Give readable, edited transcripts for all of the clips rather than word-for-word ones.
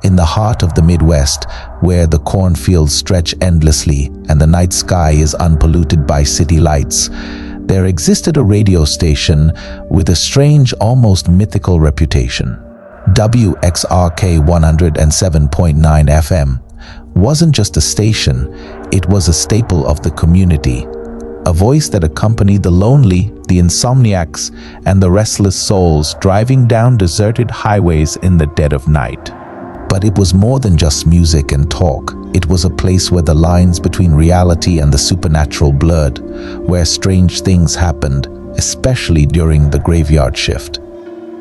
In the heart of the Midwest, where the cornfields stretch endlessly and the night sky is unpolluted by city lights, there existed a radio station with a strange, almost mythical reputation. WXRK 107.9 FM wasn't just a station, it was a staple of the community. A voice that accompanied the lonely, the insomniacs, and the restless souls driving down deserted highways in the dead of night. But it was more than just music and talk. It was a place where the lines between reality and the supernatural blurred, where strange things happened, especially during the graveyard shift.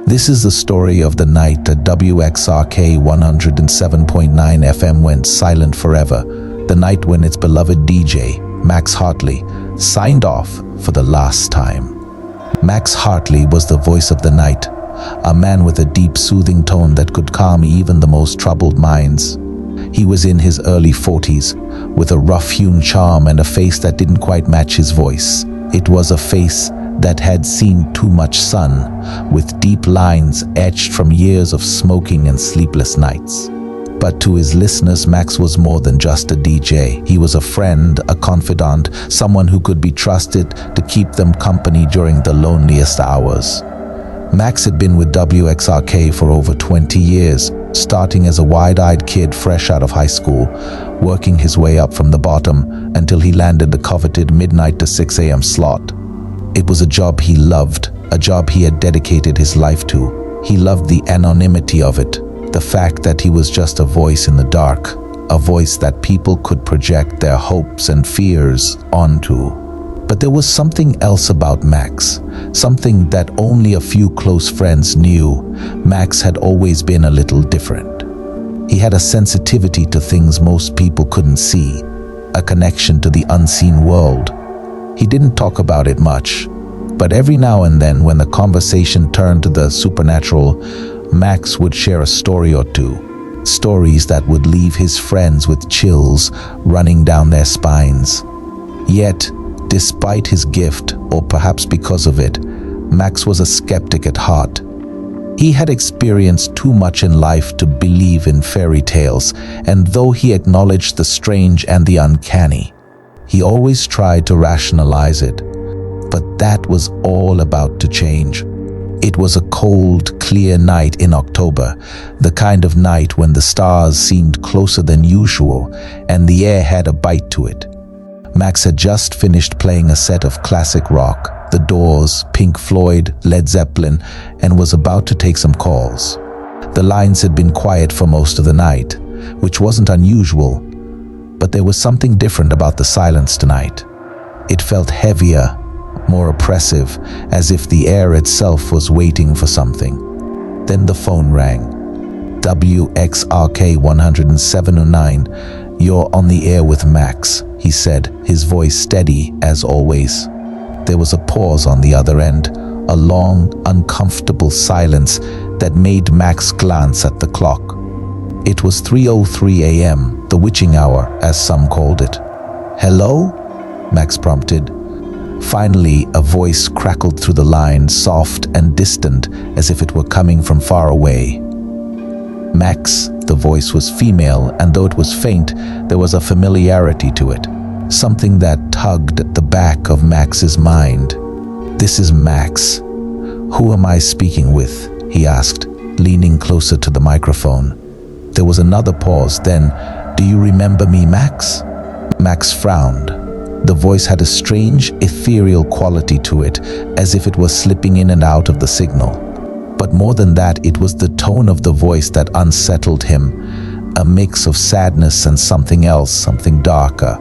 This is the story of the night that WXRK 107.9 FM went silent forever, the night when its beloved DJ, Max Hartley, signed off for the last time. Max Hartley was the voice of the night, a man with a deep, soothing tone that could calm even the most troubled minds. He was in his early 40s, with a rough-hewn charm and a face that didn't quite match his voice. It was a face that had seen too much sun, with deep lines etched from years of smoking and sleepless nights. But to his listeners, Max was more than just a DJ. He was a friend, a confidant, someone who could be trusted to keep them company during the loneliest hours. Max had been with WXRK for over 20 years, starting as a wide-eyed kid fresh out of high school, working his way up from the bottom until he landed the coveted midnight to 6 a.m. slot. It was a job he loved, a job he had dedicated his life to. He loved the anonymity of it, the fact that he was just a voice in the dark, a voice that people could project their hopes and fears onto. But there was something else about Max, something that only a few close friends knew. Max had always been a little different. He had a sensitivity to things most people couldn't see, a connection to the unseen world. He didn't talk about it much, but every now and then when the conversation turned to the supernatural, Max would share a story or two, stories that would leave his friends with chills running down their spines. Yet, despite his gift, or perhaps because of it, Max was a skeptic at heart. He had experienced too much in life to believe in fairy tales, and though he acknowledged the strange and the uncanny, he always tried to rationalize it. But that was all about to change. It was a cold, clear night in October, the kind of night when the stars seemed closer than usual and the air had a bite to it. Max had just finished playing a set of classic rock, The Doors, Pink Floyd, Led Zeppelin, and was about to take some calls. The lines had been quiet for most of the night, which wasn't unusual, but there was something different about the silence tonight. It felt heavier, more oppressive, as if the air itself was waiting for something. Then the phone rang. WXRK 107.9, "You're on the air with Max," he said, his voice steady as always. There was a pause on the other end, a long, uncomfortable silence that made Max glance at the clock. It was 3:03 a.m., the witching hour, as some called it. "Hello?" Max prompted. Finally, a voice crackled through the line, soft and distant, as if it were coming from far away. Max, the voice was female, and though it was faint, there was a familiarity to it, something that tugged at the back of Max's mind. "This is Max. Who am I speaking with?" he asked, leaning closer to the microphone. There was another pause, then, "Do you remember me, Max?" Max frowned. The voice had a strange, ethereal quality to it, as if it was slipping in and out of the signal. But more than that, it was the tone of the voice that unsettled him, a mix of sadness and something else, something darker.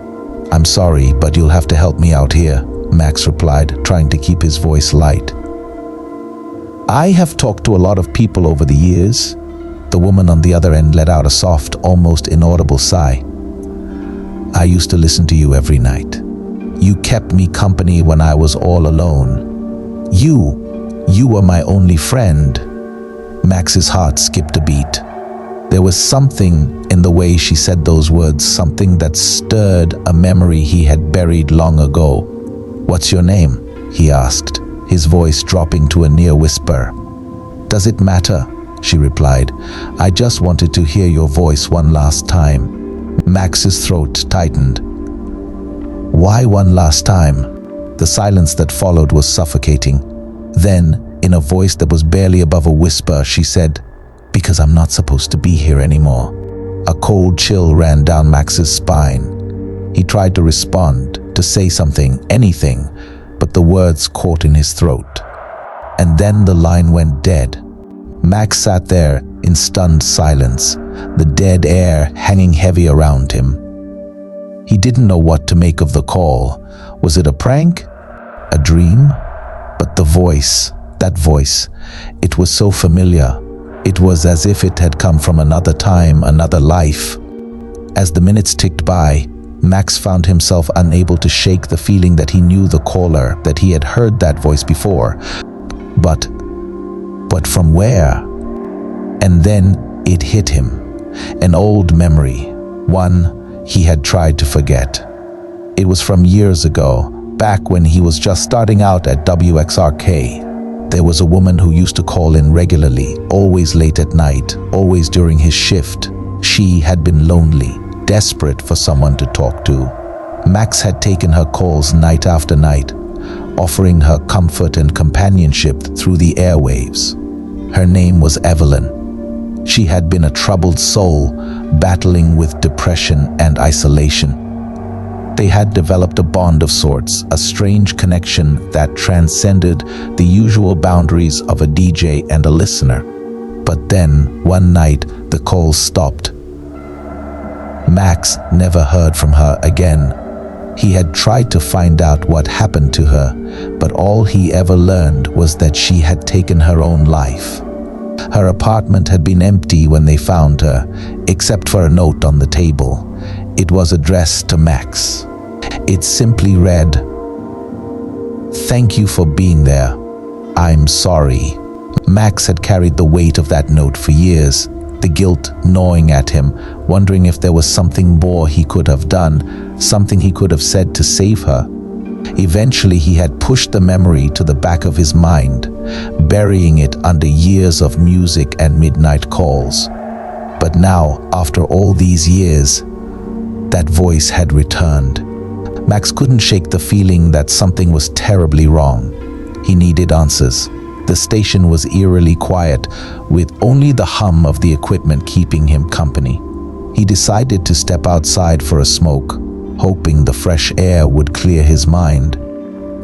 "I'm sorry, but you'll have to help me out here," Max replied, trying to keep his voice light. "I have talked to a lot of people over the years." The woman on the other end let out a soft, almost inaudible sigh. "I used to listen to you every night. You kept me company when I was all alone. You were my only friend." Max's heart skipped a beat. There was something in the way she said those words, something that stirred a memory he had buried long ago. "What's your name?" he asked, his voice dropping to a near whisper. "Does it matter?" she replied. "I just wanted to hear your voice one last time." Max's throat tightened. Why one last time? The silence that followed was suffocating. Then, in a voice that was barely above a whisper, she said, "Because I'm not supposed to be here anymore." A cold chill ran down Max's spine. He tried to respond, to say something, anything, but the words caught in his throat. And then the line went dead. Max sat there in stunned silence, the dead air hanging heavy around him. He didn't know what to make of the call. Was it a prank? A dream? But the voice, that voice, it was so familiar. It was as if it had come from another time, another life. As the minutes ticked by, Max found himself unable to shake the feeling that he knew the caller, that he had heard that voice before. But from where? And then it hit him. An old memory, one he had tried to forget. It was from years ago, back when he was just starting out at WXRK. There was a woman who used to call in regularly, always late at night, always during his shift. She had been lonely, desperate for someone to talk to. Max had taken her calls night after night, offering her comfort and companionship through the airwaves. Her name was Evelyn. She had been a troubled soul, battling with depression and isolation. They had developed a bond of sorts, a strange connection that transcended the usual boundaries of a DJ and a listener. But then, one night, the calls stopped. Max never heard from her again. He had tried to find out what happened to her, but all he ever learned was that she had taken her own life. Her apartment had been empty when they found her, except for a note on the table. It was addressed to Max. It simply read, "Thank you for being there. I'm sorry." Max had carried the weight of that note for years, the guilt gnawing at him, wondering if there was something more he could have done, something he could have said to save her. Eventually, he had pushed the memory to the back of his mind, burying it under years of music and midnight calls. But now, after all these years, that voice had returned. Max couldn't shake the feeling that something was terribly wrong. He needed answers. The station was eerily quiet, with only the hum of the equipment keeping him company. He decided to step outside for a smoke, hoping the fresh air would clear his mind.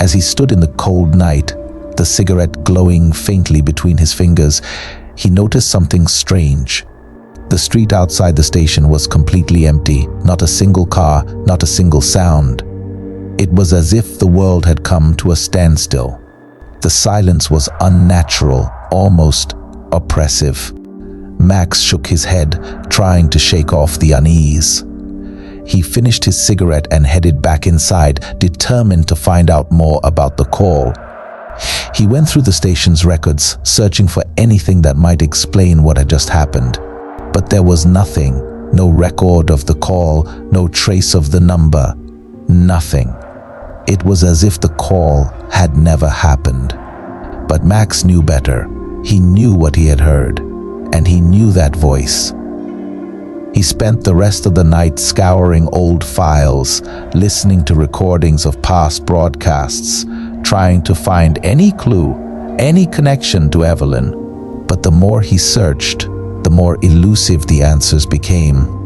As he stood in the cold night, the cigarette glowing faintly between his fingers, he noticed something strange. The street outside the station was completely empty, not a single car, not a single sound. It was as if the world had come to a standstill. The silence was unnatural, almost oppressive. Max shook his head, trying to shake off the unease. He finished his cigarette and headed back inside, determined to find out more about the call. He went through the station's records, searching for anything that might explain what had just happened. But there was nothing, no record of the call, no trace of the number, nothing. It was as if the call had never happened. But Max knew better. He knew what he had heard, and he knew that voice. He spent the rest of the night scouring old files, listening to recordings of past broadcasts, trying to find any clue, any connection to Evelyn. But the more he searched, the more elusive the answers became.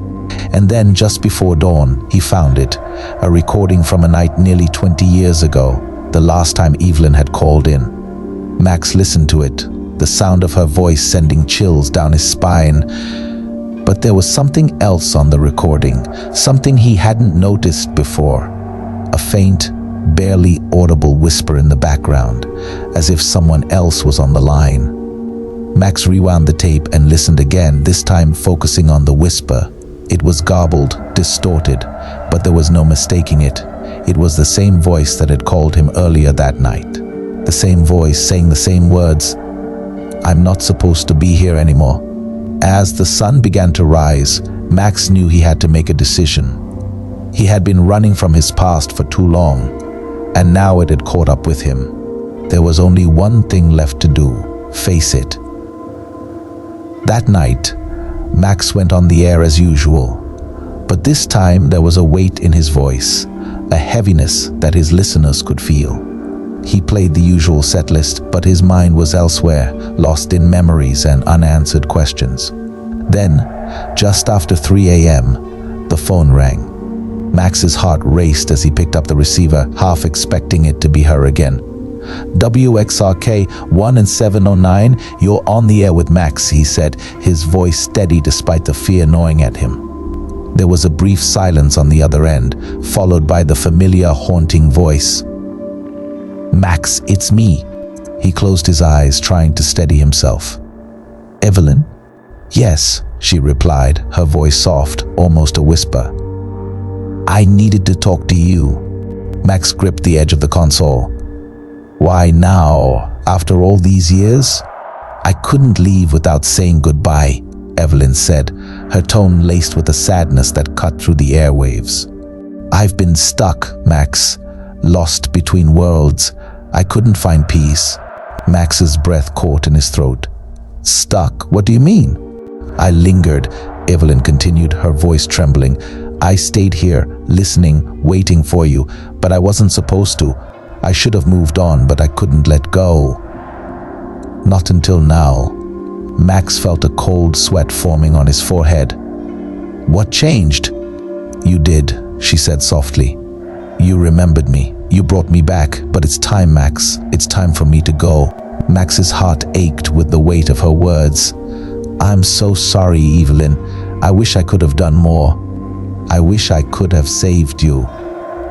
And then, just before dawn, he found it, a recording from a night nearly 20 years ago, the last time Evelyn had called in. Max listened to it, the sound of her voice sending chills down his spine. But there was something else on the recording, something he hadn't noticed before. A faint, barely audible whisper in the background, as if someone else was on the line. Max rewound the tape and listened again, this time focusing on the whisper. It was garbled, distorted, but there was no mistaking it. It was the same voice that had called him earlier that night. The same voice saying the same words. "I'm not supposed to be here anymore." As the sun began to rise, Max knew he had to make a decision. He had been running from his past for too long, and now it had caught up with him. There was only one thing left to do: face it. That night, Max went on the air as usual, but this time there was a weight in his voice, a heaviness that his listeners could feel. He played the usual set list, but his mind was elsewhere, lost in memories and unanswered questions. Then, just after 3 a.m., the phone rang. Max's heart raced as he picked up the receiver, half expecting it to be her again. WXRK 1709, you're on the air with Max, he said, his voice steady despite the fear gnawing at him. There was a brief silence on the other end, followed by the familiar, haunting voice. Max, it's me. He closed his eyes, trying to steady himself. Evelyn? Yes, she replied, her voice soft, almost a whisper. I needed to talk to you. Max gripped the edge of the console. Why now, after all these years? I couldn't leave without saying goodbye, Evelyn said, her tone laced with a sadness that cut through the airwaves. I've been stuck, Max, lost between worlds. I couldn't find peace. Max's breath caught in his throat. Stuck? What do you mean? I lingered, Evelyn continued, her voice trembling. I stayed here, listening, waiting for you, but I wasn't supposed to. I should have moved on, but I couldn't let go. Not until now. Max felt a cold sweat forming on his forehead. What changed? You did, she said softly. You remembered me. You brought me back, but it's time, Max. It's time for me to go. Max's heart ached with the weight of her words. I'm so sorry, Evelyn. I wish I could have done more. I wish I could have saved you.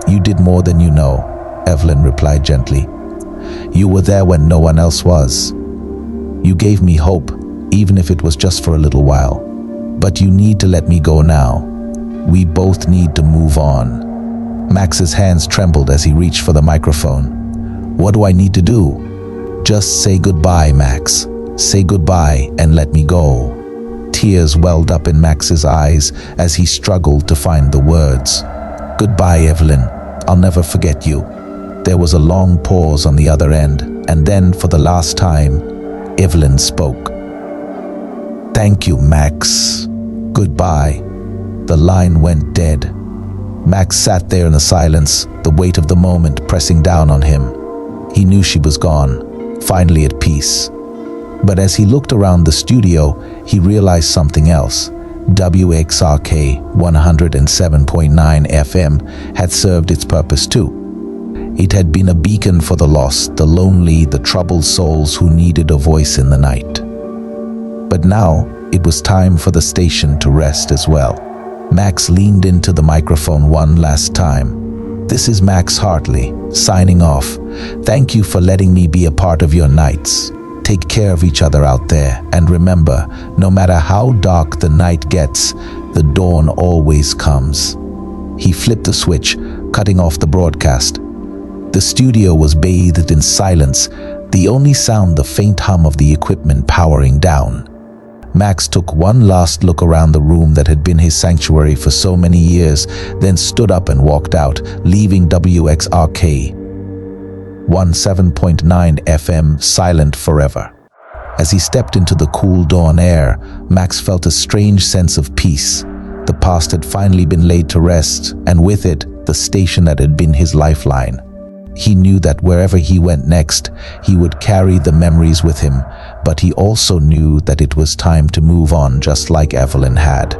You did more than you know, Evelyn replied gently. You were there when no one else was. You gave me hope, even if it was just for a little while. But you need to let me go now. We both need to move on. Max's hands trembled as he reached for the microphone. What do I need to do? Just say goodbye, Max. Say goodbye and let me go. Tears welled up in Max's eyes as he struggled to find the words. Goodbye, Evelyn. I'll never forget you. There was a long pause on the other end, and then for the last time, Evelyn spoke. Thank you, Max. Goodbye. The line went dead. Max sat there in the silence, the weight of the moment pressing down on him. He knew she was gone, finally at peace. But as he looked around the studio, he realized something else. WXRK 107.9 FM had served its purpose too. It had been a beacon for the lost, the lonely, the troubled souls who needed a voice in the night. But now, it was time for the station to rest as well. Max leaned into the microphone one last time. This is Max Hartley, signing off. Thank you for letting me be a part of your nights. Take care of each other out there, and remember, no matter how dark the night gets, the dawn always comes. He flipped the switch, cutting off the broadcast. The studio was bathed in silence, the only sound the faint hum of the equipment powering down. Max took one last look around the room that had been his sanctuary for so many years, then stood up and walked out, leaving WXRK 17.9 FM silent forever. As he stepped into the cool dawn air, Max felt a strange sense of peace. The past had finally been laid to rest, and with it, the station that had been his lifeline. He knew that wherever he went next, he would carry the memories with him, but he also knew that it was time to move on just like Evelyn had.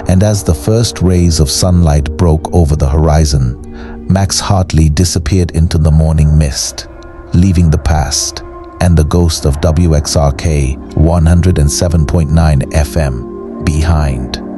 And as the first rays of sunlight broke over the horizon, Max Hartley disappeared into the morning mist, leaving the past and the ghost of WXRK 107.9 FM behind.